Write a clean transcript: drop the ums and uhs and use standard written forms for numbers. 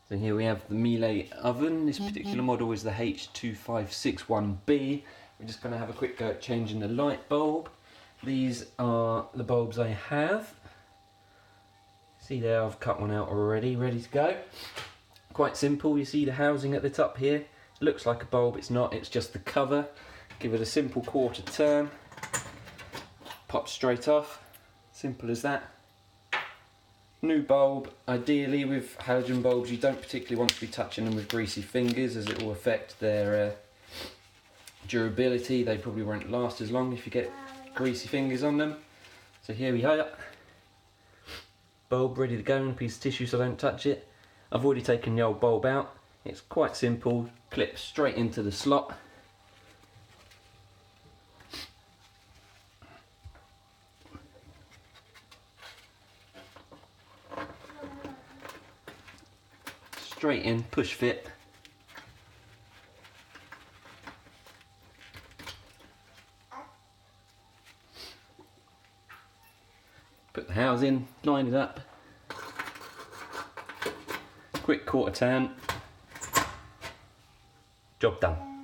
So here we have the Miele oven. This particular model is the H2561b. We're just going to have a quick go at changing the light bulb. These are the bulbs I have. See there, I've cut one out already, ready to go. Quite simple. You see the housing at the top here. It looks like a bulb, it's not, it's just the cover. Give it a simple quarter turn. Pop straight off. Simple as that. New bulb. Ideally with halogen bulbs you don't particularly want to be touching them with greasy fingers, as it will affect their durability. They probably won't last as long if you get greasy fingers on them. So here we are. Bulb ready to go in a piece of tissue so I don't touch it. I've already taken the old bulb out. It's quite simple. Clip straight into the slot. Straight in, push fit. Put the house in, line it up. Quick quarter turn. Job done.